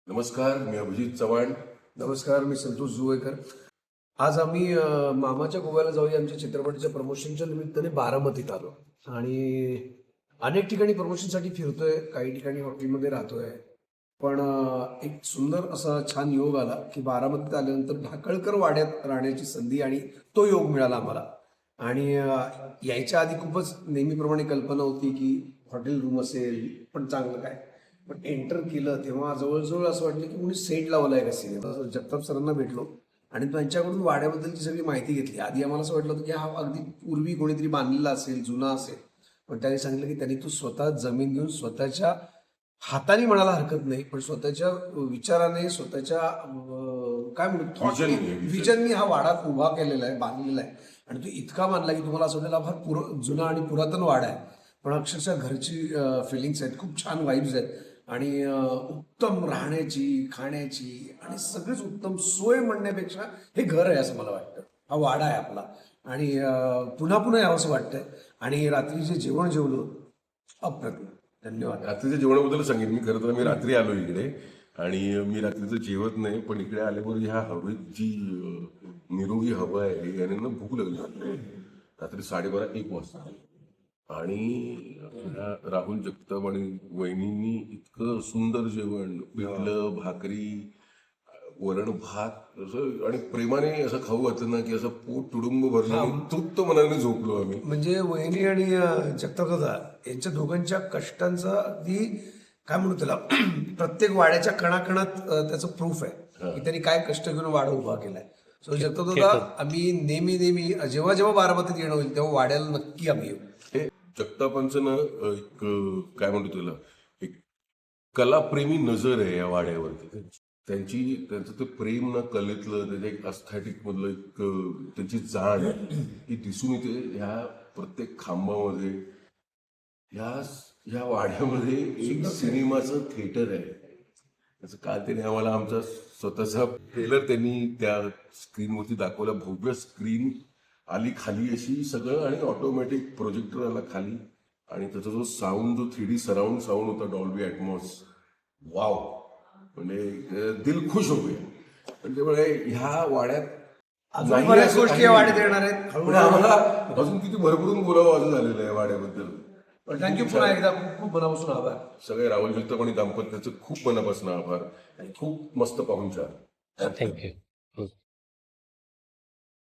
नमस्कार, मी अभिजित चव्हाण. नमस्कार, मी संतोष जुवेकर. आज आम्ही मामाच्या गोव्याला जाऊया आमच्या चित्रपटाच्या प्रमोशनच्या निमित्ताने बारामतीत आलो आणि अनेक ठिकाणी प्रमोशनसाठी फिरतोय, काही ठिकाणी हॉटेलमध्ये राहतोय. पण एक सुंदर असा छान योग आला की बारामतीत आल्यानंतर ढाकळकर वाड्यात राहण्याची संधी आणि तो योग मिळाला आम्हाला. आणि यायच्या आधी खूपच नेहमीप्रमाणे कल्पना होती की हॉटेल रूम असेल, पण चांगलं काय. पण एंटर केलं तेव्हा जवळजवळ असं वाटलं की कोणी सेट लावलाय का सिनेमा. जगताप सरांना भेटलो आणि त्यांच्याकडून वाड्याबद्दलची सगळी माहिती घेतली. आधी आम्हाला असं वाटलं होतं की हा अगदी पूर्वी कोणीतरी बांधलेला असेल, जुना असेल. पण त्यांनी सांगितलं की त्यांनी तो स्वतः जमीन घेऊन स्वतःच्या हाताने म्हणायला हरकत नाही, पण स्वतःच्या विचाराने, स्वतःच्या काय म्हणतो विजननी हा वाडा उभा केलेला आहे, बांधलेला आहे. आणि तो इतका बांधला की तुम्हाला असं वाटेल हा फार जुना आणि पुरातन वाडा आहे, पण अक्षरशः घरची फिलिंग्स आहेत, खूप छान वाईब्स आहेत. आणि उत्तम राहण्याची, खाण्याची आणि सगळीच उत्तम सोय म्हणण्यापेक्षा हे घर आहे असं मला वाटतं. हा वाडा आहे आपला आणि पुन्हा पुन्हा यावं असं वाटतंय. आणि रात्री जे जेवण जेवलो अप्रतिम. धन्यवाद. रात्रीच्या जेवणाबद्दल सांगेन मी. खरं तर मी रात्री आलो इकडे आणि मी रात्रीचं जेवत नाही, पण इकडे आल्यावर ह्या हवेत जी निरोगी हवा आहे याने ना भूक लागली. रात्री 12:30-1 वाजता आणि राहुल जगताप आणि वहिनींनी इतकं सुंदर जेवण, पिठलं, भाकरी, वरण भात असं आणि प्रेमाने असं खाऊ घातलं ना की असं पोट तुडुंब भरलं आणि तृप्त मनाने झोपलो आम्ही. म्हणजे वहिनी आणि जगताप दादा यांच्या दोघांच्या कष्टांचा अगदी काय म्हणू त्याला प्रत्येक वाड्याच्या कणाकणात त्याचं प्रूफ आहे की त्यांनी काय कष्ट घेऊन वाडा उभा केलाय. सो जगताप दादा, आम्ही नेहमी जेव्हा जेव्हा बारामतीत येणं होईल तेव्हा वाड्याला नक्की आम्ही येऊ. हे जगतापांचं ना एक काय म्हणतो त्याला, एक कलाप्रेमी नजर आहे या वाड्यावरती. त्यांचं ते प्रेम ना कलेतलं, त्याच्या एक अस्थेटिक मधलं एक त्यांची जाण ही दिसून येते ह्या प्रत्येक खांबामध्ये. ह्या वाड्यामध्ये एक सिनेमाचं थिएटर आहे. त्याचं काल त्यांनी आम्हाला आमचा स्वतःचा ट्रेलर त्यांनी त्या स्क्रीनवरती दाखवला. भव्य स्क्रीन आली खाली अशी सगळं आणि ऑटोमॅटिक प्रोजेक्टर आला खाली आणि त्याचा जो साऊंड, जो 3D सराउंड साऊंड होता, डॉल्बी ॲटमॉस, वाव, म्हणजे दिल खुश हो गया. पण त्यामुळे ह्या वाड्यात बऱ्याच गोष्टी या वाड्यात येणार आहेत. आम्हाला अजून किती भरभरून बोलावं असं झालेलं आहे वाड्याबद्दल. पण थँक्यू पुन्हा एकदा खूप खूप मनापासून आभार. सगळे राहुल जगताप आणि दाम्पत्याचं खूप मनापासून आभार आणि खूप मस्त पाहुणचार. थँक्यू.